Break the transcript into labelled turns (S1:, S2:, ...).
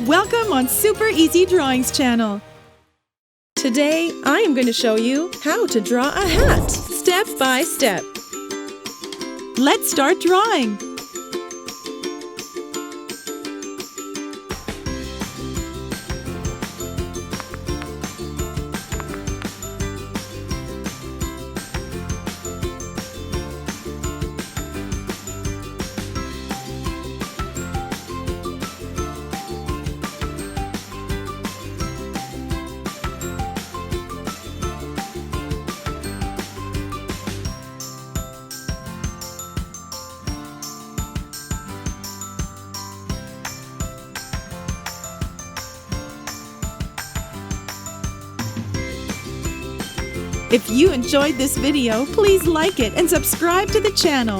S1: Welcome on Super Easy Drawings channel. Today, I am going to show you how to draw a hat, step by step. Let's start drawing. If you enjoyed this video, please like it and subscribe to the channel.